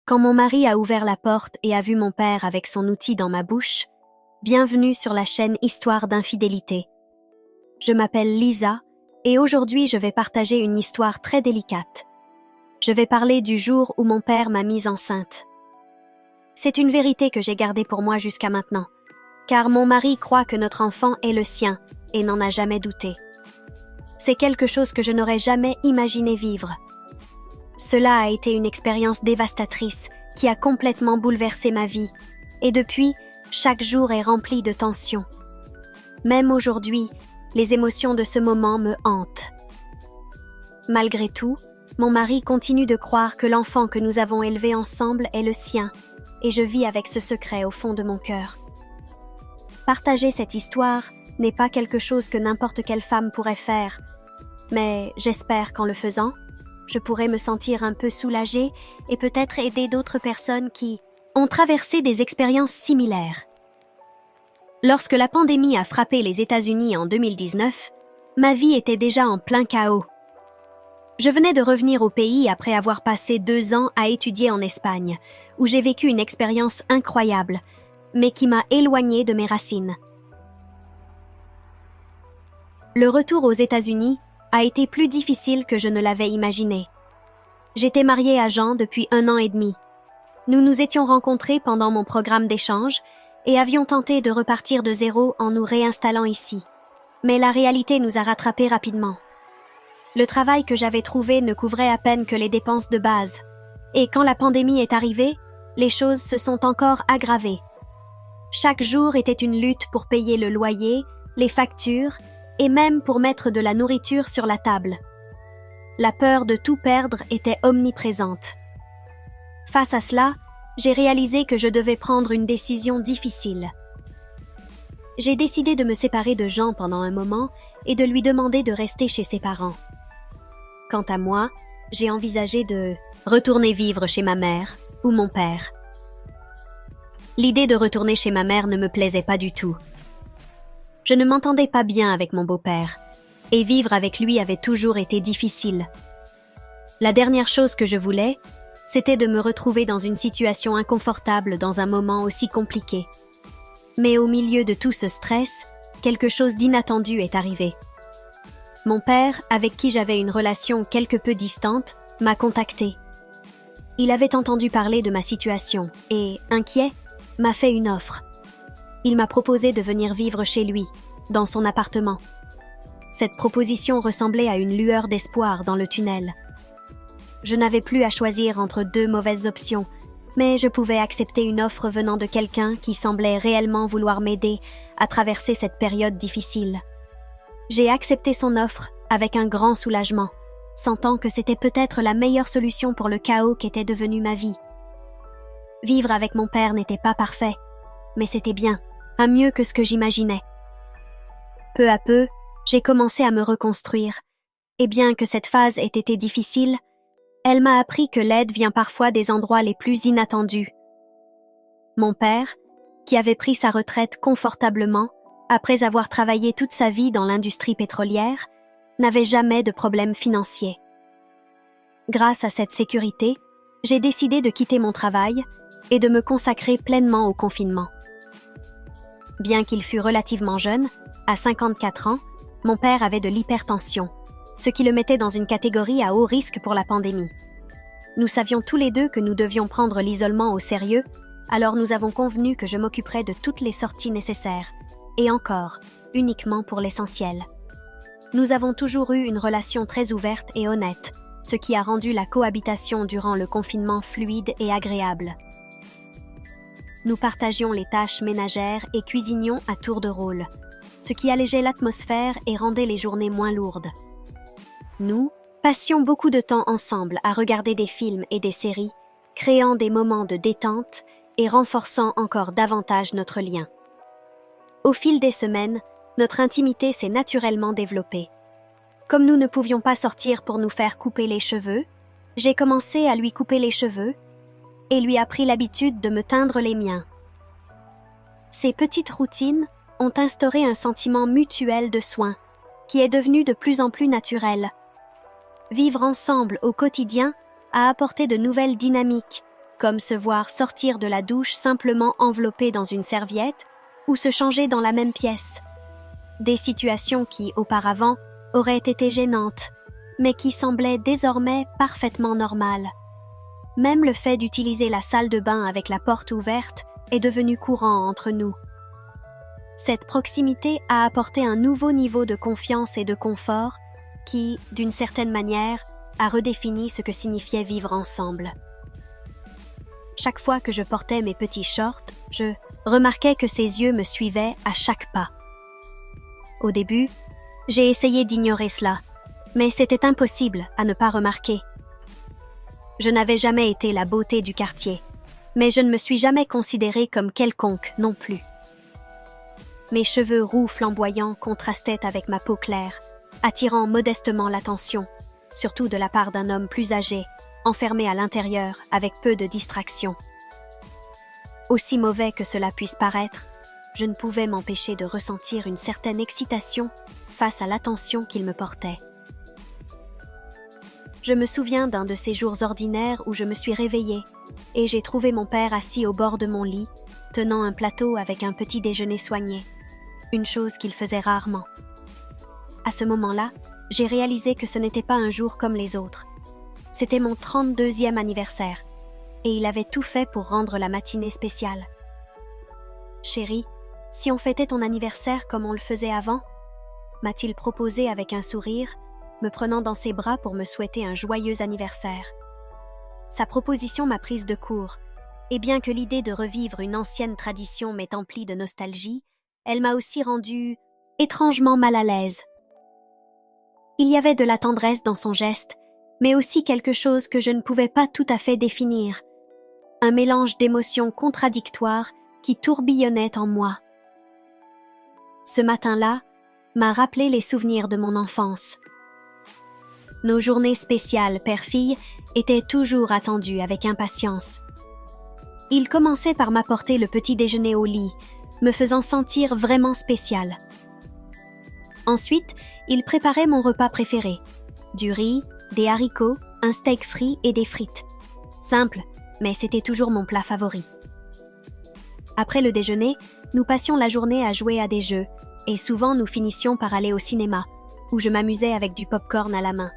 Quand mon mari a ouvert la porte et a vu mon père avec son outil dans ma bouche, bienvenue sur la chaîne Histoire d'infidélité. Je m'appelle Lisa et aujourd'hui je vais partager une histoire très délicate. Je vais parler du jour où mon père m'a mise enceinte. C'est une vérité que j'ai gardée pour moi jusqu'à maintenant, car mon mari croit que notre enfant est le sien et n'en a jamais douté. C'est quelque chose que je n'aurais jamais imaginé vivre. Cela a été une expérience dévastatrice qui a complètement bouleversé ma vie, et depuis, chaque jour est rempli de tensions. Même aujourd'hui, les émotions de ce moment me hantent. Malgré tout, mon mari continue de croire que l'enfant que nous avons élevé ensemble est le sien, et je vis avec ce secret au fond de mon cœur. Partager cette histoire n'est pas quelque chose que n'importe quelle femme pourrait faire, mais j'espère qu'en le faisant, je pourrais me sentir un peu soulagée et peut-être aider d'autres personnes qui ont traversé des expériences similaires. Lorsque la pandémie a frappé les États-Unis en 2019, ma vie était déjà en plein chaos. Je venais de revenir au pays après avoir passé 2 ans à étudier en Espagne, où j'ai vécu une expérience incroyable, mais qui m'a éloignée de mes racines. Le retour aux États-Unis a été plus difficile que je ne l'avais imaginé. J'étais mariée à Jean depuis 1 an et demi. Nous nous étions rencontrés pendant mon programme d'échange et avions tenté de repartir de zéro en nous réinstallant ici. Mais la réalité nous a rattrapés rapidement. Le travail que j'avais trouvé ne couvrait à peine que les dépenses de base. Et quand la pandémie est arrivée, les choses se sont encore aggravées. Chaque jour était une lutte pour payer le loyer, les factures et même pour mettre de la nourriture sur la table. La peur de tout perdre était omniprésente. Face à cela, j'ai réalisé que je devais prendre une décision difficile. J'ai décidé de me séparer de Jean pendant un moment et de lui demander de rester chez ses parents. Quant à moi, j'ai envisagé de retourner vivre chez ma mère ou mon père. L'idée de retourner chez ma mère ne me plaisait pas du tout. Je ne m'entendais pas bien avec mon beau-père, et vivre avec lui avait toujours été difficile. La dernière chose que je voulais, c'était de me retrouver dans une situation inconfortable dans un moment aussi compliqué. Mais au milieu de tout ce stress, quelque chose d'inattendu est arrivé. Mon père, avec qui j'avais une relation quelque peu distante, m'a contacté. Il avait entendu parler de ma situation et, inquiet, m'a fait une offre. Il m'a proposé de venir vivre chez lui, dans son appartement. Cette proposition ressemblait à une lueur d'espoir dans le tunnel. Je n'avais plus à choisir entre 2 mauvaises options, mais je pouvais accepter une offre venant de quelqu'un qui semblait réellement vouloir m'aider à traverser cette période difficile. J'ai accepté son offre avec un grand soulagement, sentant que c'était peut-être la meilleure solution pour le chaos qu'était devenu ma vie. Vivre avec mon père n'était pas parfait, mais c'était bien, à mieux que ce que j'imaginais. Peu à peu, j'ai commencé à me reconstruire, et bien que cette phase ait été difficile, elle m'a appris que l'aide vient parfois des endroits les plus inattendus. Mon père, qui avait pris sa retraite confortablement, après avoir travaillé toute sa vie dans l'industrie pétrolière, n'avait jamais de problème financier. Grâce à cette sécurité, j'ai décidé de quitter mon travail et de me consacrer pleinement au confinement. Bien qu'il fût relativement jeune, à 54 ans, mon père avait de l'hypertension, ce qui le mettait dans une catégorie à haut risque pour la pandémie. Nous savions tous les deux que nous devions prendre l'isolement au sérieux, alors nous avons convenu que je m'occuperais de toutes les sorties nécessaires, et encore, uniquement pour l'essentiel. Nous avons toujours eu une relation très ouverte et honnête, ce qui a rendu la cohabitation durant le confinement fluide et agréable. Nous partagions les tâches ménagères et cuisinions à tour de rôle, ce qui allégeait l'atmosphère et rendait les journées moins lourdes. Nous passions beaucoup de temps ensemble à regarder des films et des séries, créant des moments de détente et renforçant encore davantage notre lien. Au fil des semaines, notre intimité s'est naturellement développée. Comme nous ne pouvions pas sortir pour nous faire couper les cheveux, j'ai commencé à lui couper les cheveux et lui a pris l'habitude de me teindre les miens. Ces petites routines ont instauré un sentiment mutuel de soin, qui est devenu de plus en plus naturel. Vivre ensemble au quotidien a apporté de nouvelles dynamiques, comme se voir sortir de la douche simplement enveloppé dans une serviette ou se changer dans la même pièce. Des situations qui, auparavant, auraient été gênantes, mais qui semblaient désormais parfaitement normales. Même le fait d'utiliser la salle de bain avec la porte ouverte est devenu courant entre nous. Cette proximité a apporté un nouveau niveau de confiance et de confort qui, d'une certaine manière, a redéfini ce que signifiait vivre ensemble. Chaque fois que je portais mes petits shorts, je remarquais que ses yeux me suivaient à chaque pas. Au début, j'ai essayé d'ignorer cela, mais c'était impossible à ne pas remarquer. Je n'avais jamais été la beauté du quartier, mais je ne me suis jamais considérée comme quelconque non plus. Mes cheveux roux flamboyants contrastaient avec ma peau claire, attirant modestement l'attention, surtout de la part d'un homme plus âgé, enfermé à l'intérieur avec peu de distractions. Aussi mauvais que cela puisse paraître, je ne pouvais m'empêcher de ressentir une certaine excitation face à l'attention qu'il me portait. Je me souviens d'un de ces jours ordinaires où je me suis réveillée et j'ai trouvé mon père assis au bord de mon lit, tenant un plateau avec un petit déjeuner soigné, une chose qu'il faisait rarement. À ce moment-là, j'ai réalisé que ce n'était pas un jour comme les autres. C'était mon 32e anniversaire, et il avait tout fait pour rendre la matinée spéciale. « Chérie, si on fêtait ton anniversaire comme on le faisait avant ?» m'a-t-il proposé avec un sourire, me prenant dans ses bras pour me souhaiter un joyeux anniversaire. Sa proposition m'a prise de court, et bien que l'idée de revivre une ancienne tradition m'ait emplie de nostalgie, elle m'a aussi rendue étrangement mal à l'aise. Il y avait de la tendresse dans son geste, mais aussi quelque chose que je ne pouvais pas tout à fait définir, un mélange d'émotions contradictoires qui tourbillonnait en moi. Ce matin-là m'a rappelé les souvenirs de mon enfance. Nos journées spéciales père-fille étaient toujours attendues avec impatience. Il commençait par m'apporter le petit déjeuner au lit, me faisant sentir vraiment spéciale. Ensuite, il préparait mon repas préféré, du riz, des haricots, un steak frit et des frites. Simple, mais c'était toujours mon plat favori. Après le déjeuner, nous passions la journée à jouer à des jeux, et souvent nous finissions par aller au cinéma, où je m'amusais avec du pop-corn à la main.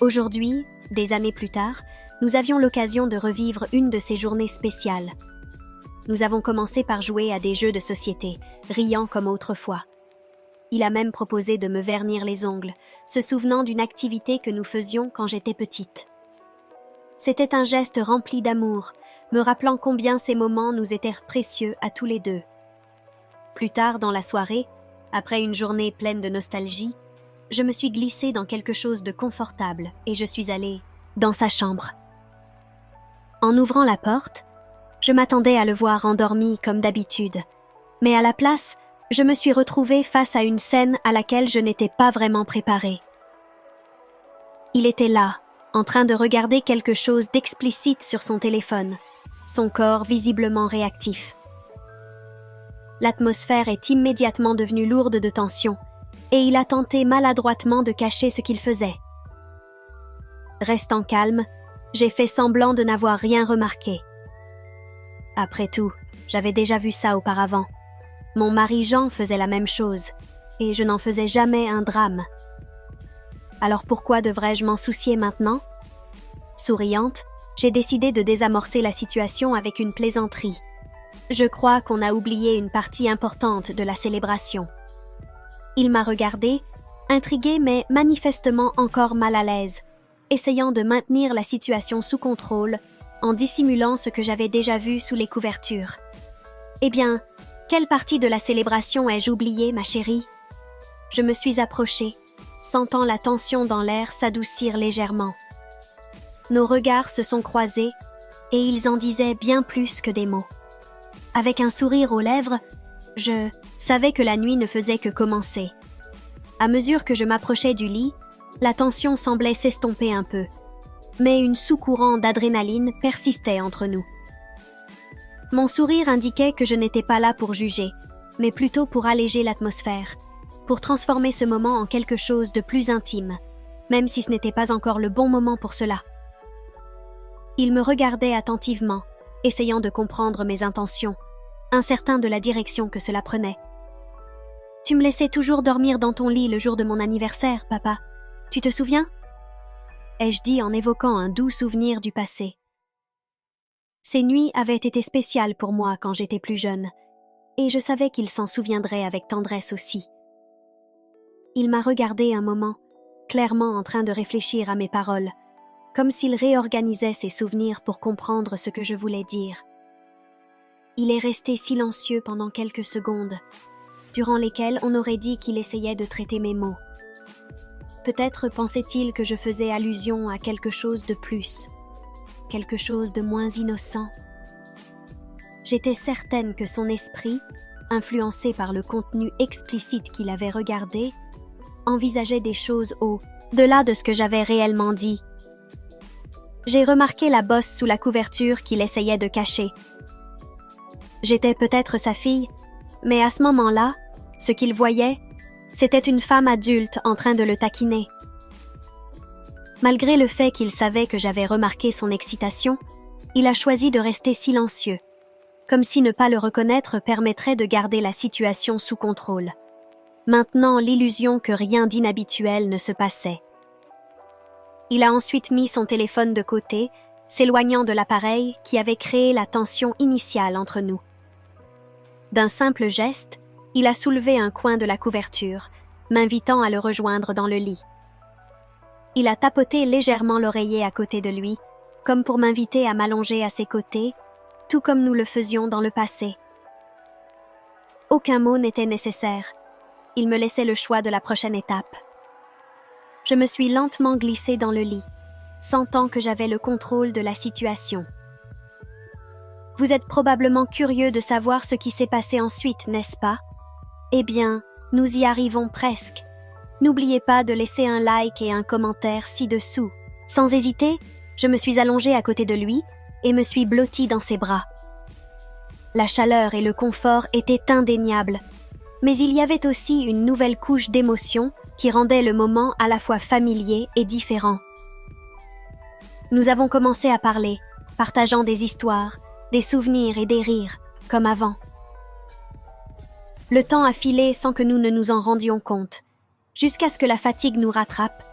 Aujourd'hui, des années plus tard, nous avions l'occasion de revivre une de ces journées spéciales. Nous avons commencé par jouer à des jeux de société, riant comme autrefois. Il a même proposé de me vernir les ongles, se souvenant d'une activité que nous faisions quand j'étais petite. C'était un geste rempli d'amour, me rappelant combien ces moments nous étaient précieux à tous les deux. Plus tard dans la soirée, après une journée pleine de nostalgie, je me suis glissée dans quelque chose de confortable et je suis allée dans sa chambre. En ouvrant la porte, je m'attendais à le voir endormi comme d'habitude, mais à la place, je me suis retrouvée face à une scène à laquelle je n'étais pas vraiment préparée. Il était là, en train de regarder quelque chose d'explicite sur son téléphone, son corps visiblement réactif. L'atmosphère est immédiatement devenue lourde de tension, et il a tenté maladroitement de cacher ce qu'il faisait. Restant calme, j'ai fait semblant de n'avoir rien remarqué. Après tout, j'avais déjà vu ça auparavant. Mon mari Jean faisait la même chose, et je n'en faisais jamais un drame. Alors pourquoi devrais-je m'en soucier maintenant? Souriante, j'ai décidé de désamorcer la situation avec une plaisanterie. Je crois qu'on a oublié une partie importante de la célébration. Il m'a regardée, intriguée mais manifestement encore mal à l'aise, essayant de maintenir la situation sous contrôle en dissimulant ce que j'avais déjà vu sous les couvertures. Eh bien, quelle partie de la célébration ai-je oubliée, ma chérie? Je me suis approchée, sentant la tension dans l'air s'adoucir légèrement. Nos regards se sont croisés et ils en disaient bien plus que des mots. Avec un sourire aux lèvres, je savais que la nuit ne faisait que commencer. À mesure que je m'approchais du lit, la tension semblait s'estomper un peu, mais une sous-courant d'adrénaline persistait entre nous. Mon sourire indiquait que je n'étais pas là pour juger, mais plutôt pour alléger l'atmosphère, pour transformer ce moment en quelque chose de plus intime, même si ce n'était pas encore le bon moment pour cela. Il me regardait attentivement, essayant de comprendre mes intentions, incertain de la direction que cela prenait. « Tu me laissais toujours dormir dans ton lit le jour de mon anniversaire, papa. Tu te souviens ?» ai-je dit en évoquant un doux souvenir du passé. Ces nuits avaient été spéciales pour moi quand j'étais plus jeune, et je savais qu'il s'en souviendrait avec tendresse aussi. Il m'a regardé un moment, clairement en train de réfléchir à mes paroles, comme s'il réorganisait ses souvenirs pour comprendre ce que je voulais dire. Il est resté silencieux pendant quelques secondes, durant lesquelles on aurait dit qu'il essayait de traiter mes mots. Peut-être pensait-il que je faisais allusion à quelque chose de plus, quelque chose de moins innocent. J'étais certaine que son esprit, influencé par le contenu explicite qu'il avait regardé, envisageait des choses au-delà de ce que j'avais réellement dit. J'ai remarqué la bosse sous la couverture qu'il essayait de cacher. J'étais peut-être sa fille, mais à ce moment-là, ce qu'il voyait, c'était une femme adulte en train de le taquiner. Malgré le fait qu'il savait que j'avais remarqué son excitation, il a choisi de rester silencieux, comme si ne pas le reconnaître permettrait de garder la situation sous contrôle, maintenant l'illusion que rien d'inhabituel ne se passait. Il a ensuite mis son téléphone de côté, s'éloignant de l'appareil qui avait créé la tension initiale entre nous. D'un simple geste, il a soulevé un coin de la couverture, m'invitant à le rejoindre dans le lit. Il a tapoté légèrement l'oreiller à côté de lui, comme pour m'inviter à m'allonger à ses côtés, tout comme nous le faisions dans le passé. Aucun mot n'était nécessaire. Il me laissait le choix de la prochaine étape. Je me suis lentement glissée dans le lit, sentant que j'avais le contrôle de la situation. Vous êtes probablement curieux de savoir ce qui s'est passé ensuite, n'est-ce pas? Eh bien, nous y arrivons presque. N'oubliez pas de laisser un like et un commentaire ci-dessous. Sans hésiter, je me suis allongée à côté de lui et me suis blottie dans ses bras. La chaleur et le confort étaient indéniables, mais il y avait aussi une nouvelle couche d'émotion qui rendait le moment à la fois familier et différent. Nous avons commencé à parler, partageant des histoires, des souvenirs et des rires, comme avant. Le temps a filé sans que nous ne nous en rendions compte, jusqu'à ce que la fatigue nous rattrape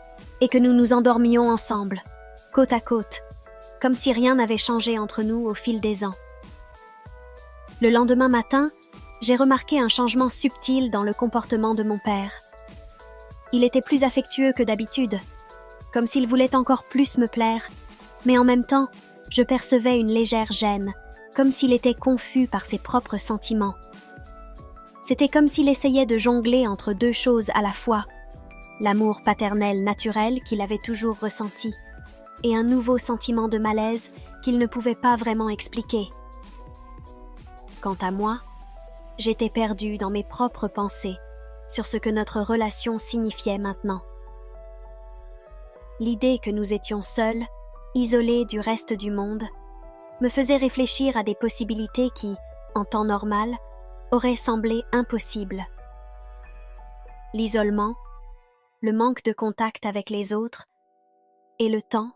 et que nous nous endormions ensemble, côte à côte, comme si rien n'avait changé entre nous au fil des ans. Le lendemain matin, j'ai remarqué un changement subtil dans le comportement de mon père. Il était plus affectueux que d'habitude, comme s'il voulait encore plus me plaire, mais en même temps, je percevais une légère gêne, comme s'il était confus par ses propres sentiments. C'était comme s'il essayait de jongler entre deux choses à la fois, l'amour paternel naturel qu'il avait toujours ressenti, et un nouveau sentiment de malaise qu'il ne pouvait pas vraiment expliquer. Quant à moi, j'étais perdue dans mes propres pensées sur ce que notre relation signifiait maintenant. L'idée que nous étions seuls, isolés du reste du monde, me faisait réfléchir à des possibilités qui, en temps normal, auraient semblé impossibles. L'isolement, le manque de contact avec les autres et le temps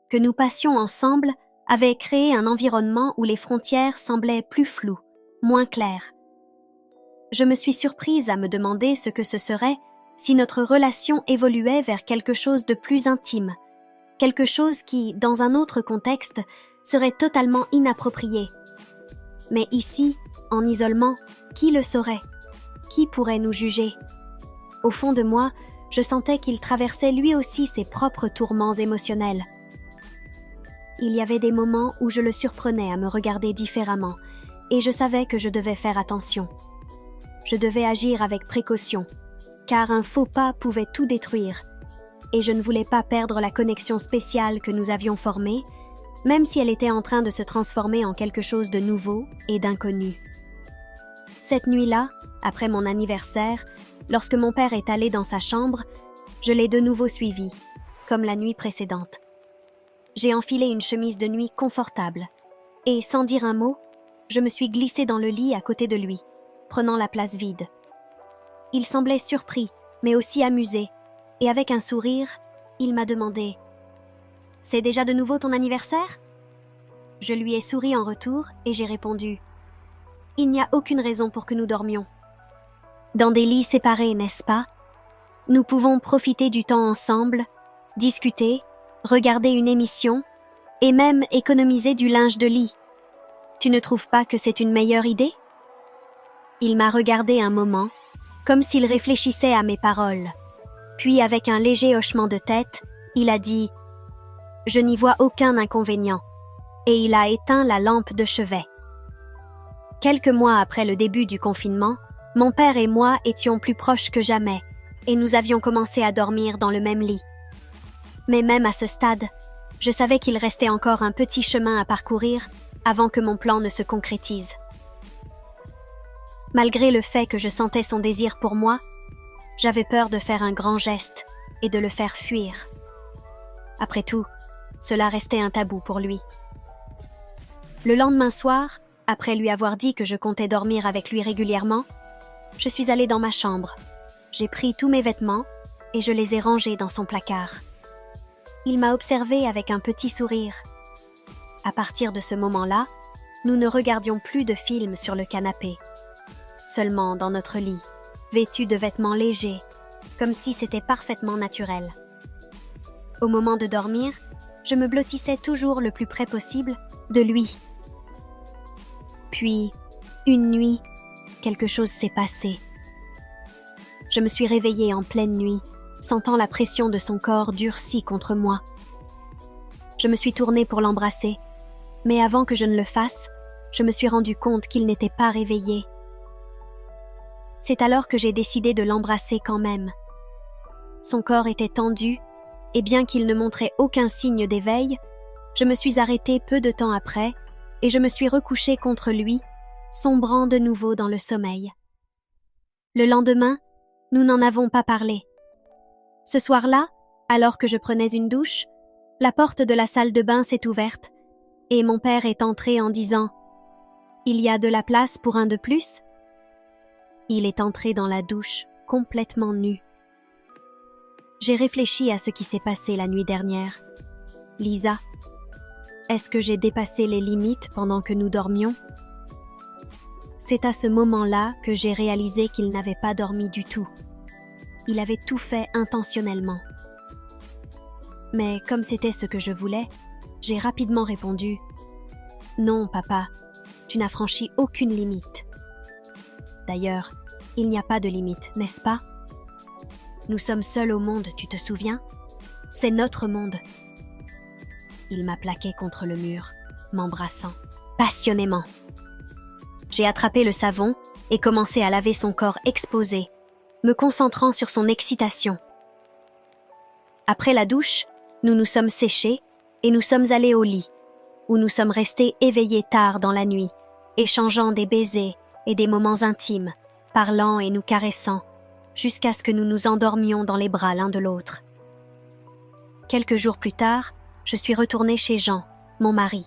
que nous passions ensemble avaient créé un environnement où les frontières semblaient plus floues, moins claires. Je me suis surprise à me demander ce que ce serait si notre relation évoluait vers quelque chose de plus intime, quelque chose qui, dans un autre contexte, serait totalement inapproprié. Mais ici, en isolement, qui le saurait? Qui pourrait nous juger? Au fond de moi, je sentais qu'il traversait lui aussi ses propres tourments émotionnels. Il y avait des moments où je le surprenais à me regarder différemment, et je savais que je devais faire attention. Je devais agir avec précaution, car un faux pas pouvait tout détruire, et je ne voulais pas perdre la connexion spéciale que nous avions formée, même si elle était en train de se transformer en quelque chose de nouveau et d'inconnu. Cette nuit-là, après mon anniversaire, lorsque mon père est allé dans sa chambre, je l'ai de nouveau suivi, comme la nuit précédente. J'ai enfilé une chemise de nuit confortable, et sans dire un mot, je me suis glissée dans le lit à côté de lui, prenant la place vide. Il semblait surpris, mais aussi amusé, et avec un sourire, il m'a demandé « C'est déjà de nouveau ton anniversaire ?» Je lui ai souri en retour et j'ai répondu « Il n'y a aucune raison pour que nous dormions. Dans des lits séparés, n'est-ce pas? Nous pouvons profiter du temps ensemble, discuter, regarder une émission et même économiser du linge de lit. Tu ne trouves pas que c'est une meilleure idée ?» Il m'a regardé un moment, comme s'il réfléchissait à mes paroles. Puis, avec un léger hochement de tête, il a dit « Je n'y vois aucun inconvénient » et il a éteint la lampe de chevet. Quelques mois après le début du confinement, mon père et moi étions plus proches que jamais et nous avions commencé à dormir dans le même lit. Mais même à ce stade, je savais qu'il restait encore un petit chemin à parcourir avant que mon plan ne se concrétise. Malgré le fait que je sentais son désir pour moi, j'avais peur de faire un grand geste et de le faire fuir. Après tout, cela restait un tabou pour lui. Le lendemain soir, après lui avoir dit que je comptais dormir avec lui régulièrement, je suis allée dans ma chambre. J'ai pris tous mes vêtements et je les ai rangés dans son placard. Il m'a observée avec un petit sourire. À partir de ce moment-là, nous ne regardions plus de films sur le canapé. Seulement dans notre lit, vêtus de vêtements légers, comme si c'était parfaitement naturel. Au moment de dormir, je me blottissais toujours le plus près possible de lui. Puis, une nuit, quelque chose s'est passé. Je me suis réveillée en pleine nuit, sentant la pression de son corps durci contre moi. Je me suis tournée pour l'embrasser, mais avant que je ne le fasse, je me suis rendu compte qu'il n'était pas réveillé. C'est alors que j'ai décidé de l'embrasser quand même. Son corps était tendu, et bien qu'il ne montrait aucun signe d'éveil, je me suis arrêtée peu de temps après, et je me suis recouchée contre lui, sombrant de nouveau dans le sommeil. Le lendemain, nous n'en avons pas parlé. Ce soir-là, alors que je prenais une douche, la porte de la salle de bain s'est ouverte, et mon père est entré en disant « Il y a de la place pour un de plus ?» Il est entré dans la douche, complètement nu. J'ai réfléchi à ce qui s'est passé la nuit dernière. Lisa, est-ce que j'ai dépassé les limites pendant que nous dormions? C'est à ce moment-là que j'ai réalisé qu'il n'avait pas dormi du tout. Il avait tout fait intentionnellement. Mais comme c'était ce que je voulais, j'ai rapidement répondu « Non, papa, tu n'as franchi aucune limite. » D'ailleurs, il n'y a pas de limite, n'est-ce pas? Nous sommes seuls au monde, tu te souviens? C'est notre monde. Il m'a plaqué contre le mur, m'embrassant passionnément. J'ai attrapé le savon et commencé à laver son corps exposé, me concentrant sur son excitation. Après la douche, nous nous sommes séchés et nous sommes allés au lit, où nous sommes restés éveillés tard dans la nuit, échangeant des baisers et des moments intimes, parlant et nous caressant, jusqu'à ce que nous nous endormions dans les bras l'un de l'autre. Quelques jours plus tard, je suis retournée chez Jean, mon mari.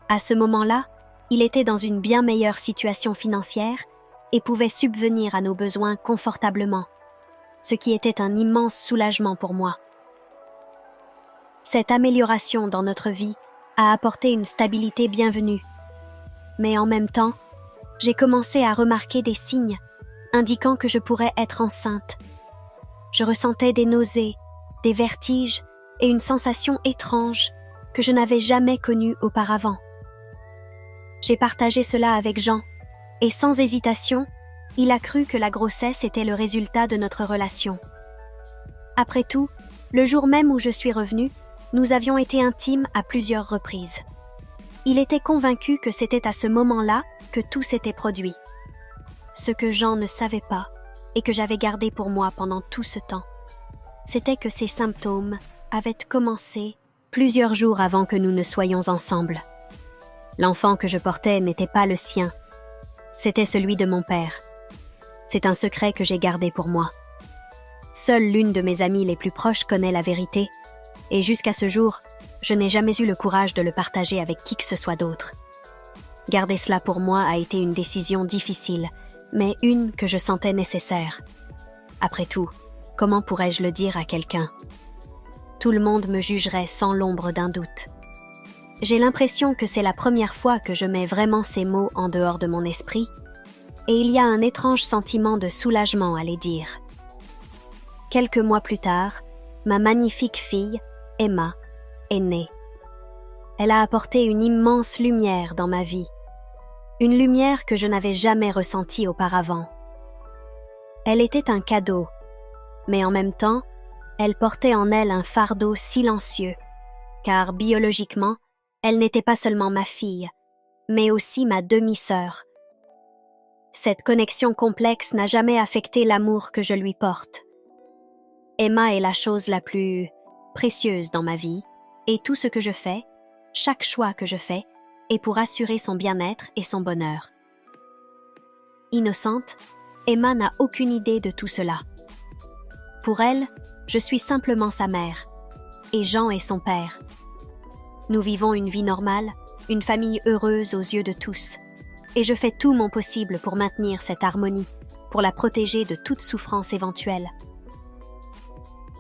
À ce moment-là, il était dans une bien meilleure situation financière et pouvait subvenir à nos besoins confortablement, ce qui était un immense soulagement pour moi. Cette amélioration dans notre vie a apporté une stabilité bienvenue. Mais en même temps, j'ai commencé à remarquer des signes indiquant que je pourrais être enceinte. Je ressentais des nausées, des vertiges et une sensation étrange que je n'avais jamais connue auparavant. J'ai partagé cela avec Jean, et sans hésitation, il a cru que la grossesse était le résultat de notre relation. Après tout, le jour même où je suis revenue, nous avions été intimes à plusieurs reprises. Il était convaincu que c'était à ce moment-là que tout s'était produit. Ce que Jean ne savait pas, et que j'avais gardé pour moi pendant tout ce temps, c'était que ces symptômes avaient commencé plusieurs jours avant que nous ne soyons ensemble. L'enfant que je portais n'était pas le sien, c'était celui de mon père. C'est un secret que j'ai gardé pour moi. Seule l'une de mes amies les plus proches connaît la vérité, et jusqu'à ce jour, je n'ai jamais eu le courage de le partager avec qui que ce soit d'autre. Garder cela pour moi a été une décision difficile, mais une que je sentais nécessaire. Après tout, comment pourrais-je le dire à quelqu'un? Tout le monde me jugerait sans l'ombre d'un doute. J'ai l'impression que c'est la première fois que je mets vraiment ces mots en dehors de mon esprit, et il y a un étrange sentiment de soulagement à les dire. Quelques mois plus tard, ma magnifique fille, Emma, est née. Elle a apporté une immense lumière dans ma vie, une lumière que je n'avais jamais ressentie auparavant. Elle était un cadeau, mais en même temps, elle portait en elle un fardeau silencieux, car biologiquement, elle n'était pas seulement ma fille, mais aussi ma demi-sœur. Cette connexion complexe n'a jamais affecté l'amour que je lui porte. Emma est la chose la plus précieuse dans ma vie, et tout ce que je fais, chaque choix que je fais, est pour assurer son bien-être et son bonheur. Innocente, Emma n'a aucune idée de tout cela. Pour elle, je suis simplement sa mère, et Jean est son père. Nous vivons une vie normale, une famille heureuse aux yeux de tous, et je fais tout mon possible pour maintenir cette harmonie, pour la protéger de toute souffrance éventuelle.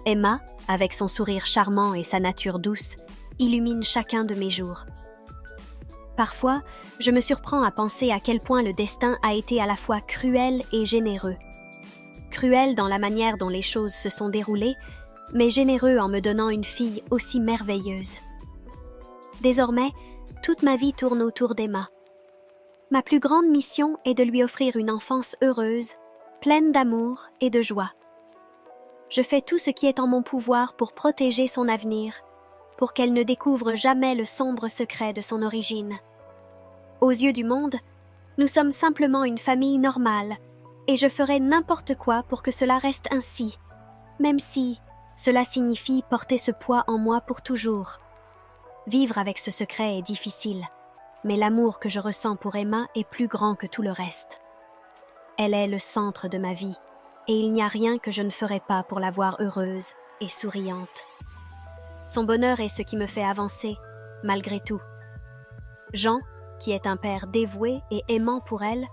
Emma, avec son sourire charmant et sa nature douce, illumine chacun de mes jours. Parfois, je me surprends à penser à quel point le destin a été à la fois cruel et généreux. Cruel dans la manière dont les choses se sont déroulées, mais généreux en me donnant une fille aussi merveilleuse. Désormais, toute ma vie tourne autour d'Emma. Ma plus grande mission est de lui offrir une enfance heureuse, pleine d'amour et de joie. Je fais tout ce qui est en mon pouvoir pour protéger son avenir, pour qu'elle ne découvre jamais le sombre secret de son origine. Aux yeux du monde, nous sommes simplement une famille normale, et je ferai n'importe quoi pour que cela reste ainsi, même si cela signifie porter ce poids en moi pour toujours. Vivre avec ce secret est difficile, mais l'amour que je ressens pour Emma est plus grand que tout le reste. Elle est le centre de ma vie, et il n'y a rien que je ne ferai pas pour la voir heureuse et souriante. Son bonheur est ce qui me fait avancer, malgré tout. Jean, qui est un père dévoué et aimant pour elle,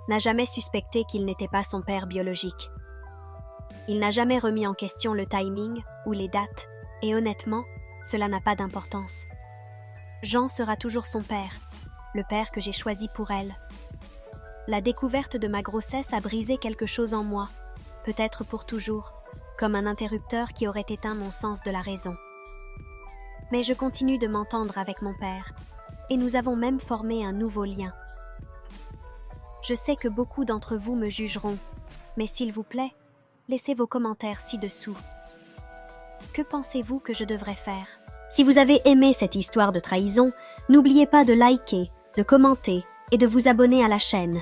n'a jamais suspecté qu'il n'était pas son père biologique. Il n'a jamais remis en question le timing ou les dates, et honnêtement, cela n'a pas d'importance. Jean sera toujours son père, le père que j'ai choisi pour elle. La découverte de ma grossesse a brisé quelque chose en moi, peut-être pour toujours, comme un interrupteur qui aurait éteint mon sens de la raison. Mais je continue de m'entendre avec mon père, et nous avons même formé un nouveau lien. Je sais que beaucoup d'entre vous me jugeront, mais s'il vous plaît, laissez vos commentaires ci-dessous. Que pensez-vous que je devrais faire? Si vous avez aimé cette histoire de trahison, n'oubliez pas de liker, de commenter et de vous abonner à la chaîne.